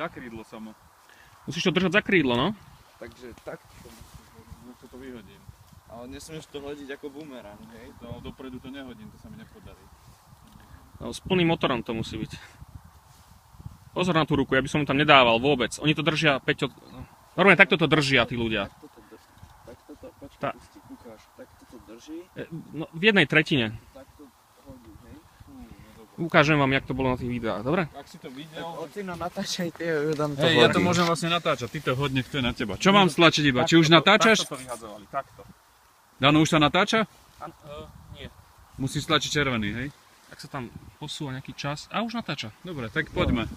Za krídlo samo. Musíš to držať za krídlo, no. Takže takto. No to vyhodím. Ale nesmieš to hodiť ako bumerang, hej? No dopredu to nehodím, to sa mi nepodarí. No, s plným motorom to musí byť. Pozor na tú ruku, ja by som mu tam nedával vôbec. Oni to držia, Peťo... Normálne takto to držia tí ľudia. Takto to drží. Takto to, počkaj, Ta- už ti ukáž. Takto to drží. No, v jednej tretine. Takto hodí, hej? Ukážem vám, jak to bolo na tých videách, dobre? Ak si to videl... Ocino, natáčaj ty, ja dám to Hej, ja to môžem vlastne natáčať, ty to hodne, kto je na teba. Čo mám stlačiť iba? Či už natáčaš? Takto to vyhadzovali, takto. Dano, už sa natáča? Nie. Musíš stlačiť červený, hej? Tak sa tam posúva nejaký čas a už natáča. Dobre, tak poďme.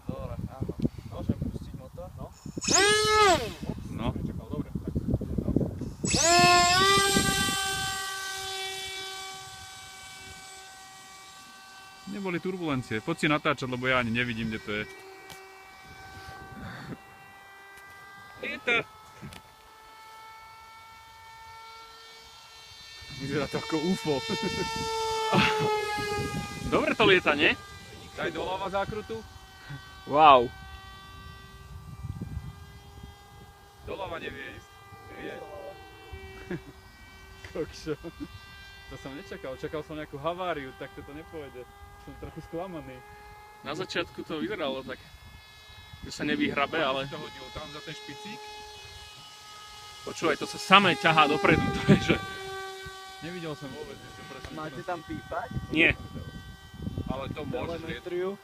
Dobre, áno. Môžem pustiť motor? No. No. Dobre, tak. Neboli turbulencie. Poď si natáčať, lebo ja ani nevidím, kde to je. Je to. Vyzerá to ako UFO. Dobre to lieta, nie? Daj doľava zákrutu. Wow. Doľava nevie ísť. Nevie. Kokšo. To som nečakal. Čakal som nejakú haváriu, tak to nepôjde. Som trochu sklamaný. Na začiatku to vyzeralo tak, že sa nevyhrabe, ale To hodil tam za ten špicík. počúvaj, to sa samé ťahá dopredu, to je, že... Nevidel som vôbec, že presne. Máte tam pípať? Nie, Ale to môže zrieť. Telemetriu?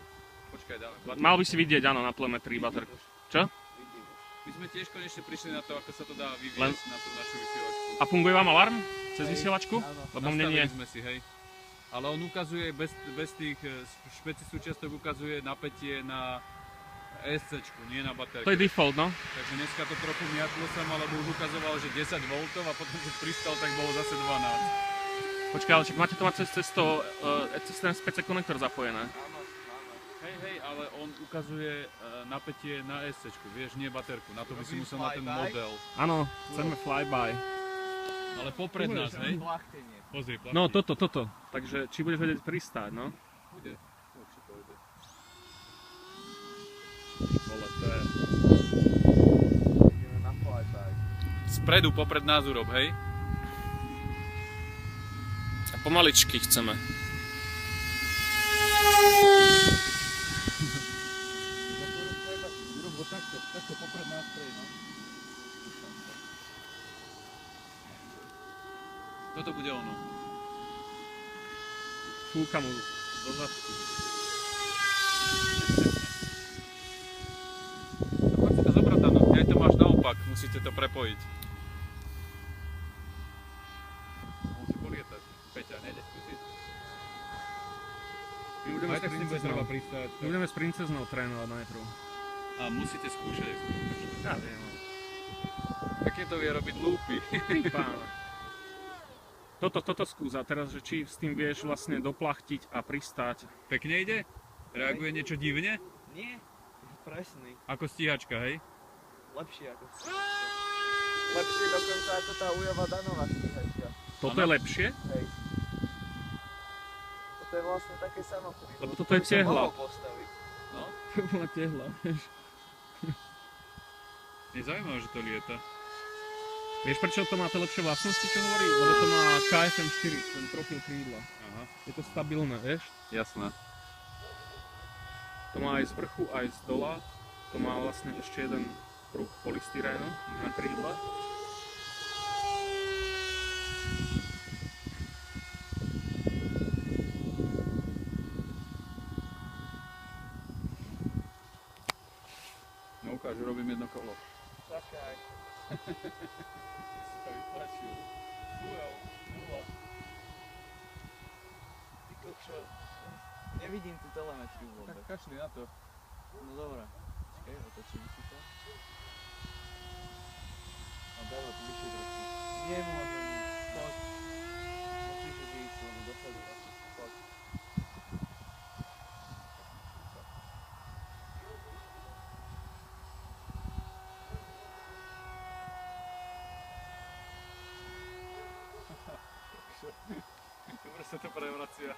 Počkaj, dáme. mal by si vidieť, áno, na plemetrii baterku. Čo? Vidím. My sme tiež konečne prišli na to, ako sa to dá Len- vyviesť na tú našu vysielačku. A funguje vám alarm? Cez vysielačku? Áno. Lebo mne nie. Nastavili sme si, hej. Ale on ukazuje, bez tých špeci súčiastok ukazuje napätie na ESC-čku, nie na baterke. To je default, no. Takže dneska to trochu miatlo som, alebo už ukazoval, že 10 V a potom keď pristal, tak bolo zase 12. Počkaj, ale čak máte to mať cez ten SPC konektor zapojené. Áno, áno. Hej, ale on ukazuje napätie na ESC-čku, vieš, nie baterku. Na to by si Robí musel mať ten flyby? model. Áno, chceme flyby. Ale popred nás, hej. Plachtenie. Pozri, plachtí. No, toto. Takže, či budeš vedieť pristáť, no? Bude. Určite pôjde. Vole, to je... Ideme na flyby. Spredu popred nás urob, hej. A pomaličky chceme. Urob ho takto popred nás prej, no. Toto bude ono. Fúka mu do zadku. Poď si to zobrať, Dano. Aj to máš naopak, musíte to prepojiť. Musí polietať. Peťa, nejdeš skúsiť? My budeme Aj s tak s tým bude treba princeznou. pristáť. My budeme s princeznou trénovať najprv. A musíte skúšať. Ja viem. Aké to vie robiť lúpy. Pána. Toto skúsa teraz, že či s tým vieš vlastne doplachtiť a pristáť. Pekne ide? Reaguje niečo divne? Nie, presný. Ako stíhačka, hej? Lepšie ako lepšie dokonca ako tá ujová Danová stíhačka. Toto Áno. je lepšie? Hej. Toto je vlastne také samochody. Lebo toto je tehla. Mohol postaviť. No. To bola tehla, vieš. Je zaujímavé, že to lieta. Vieš prečo to má tie lepšie vlastnosti, čo hovorí? Lebo to má KFM4, ten profil krídla. Aha. Je to stabilné, vieš? Jasné. To má aj z vrchu, aj z dola. To má vlastne ešte jeden pruh polystyrénu na krídle. No ukáž, robím jedno kolo. Čakaj. Ty kokšo. Nevidím tú telemetriu vôbec. Tak kašli na to. No dobré. Čakaj, otočím si to. A daj ho tu vyššie trochu. Nemôžem. Poď. Musíš už ísť, lebo dopredu asi. Poď. Dobre sa to prevracia.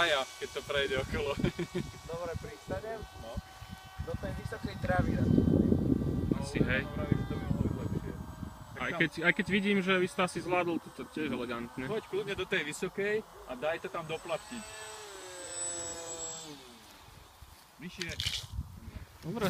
raja, keď to prejde okolo. Dobre, pristanem. No. Do tej vysokej trávy na to. Asi, hej. Hovorím, že to by mohlo byť lepšie. Tak Aj keď vidím, že vy ste asi zvládol, to tiež elegantne. Choď kľudne do tej vysokej a daj to tam doplachtiť. Vyššie. Dobre.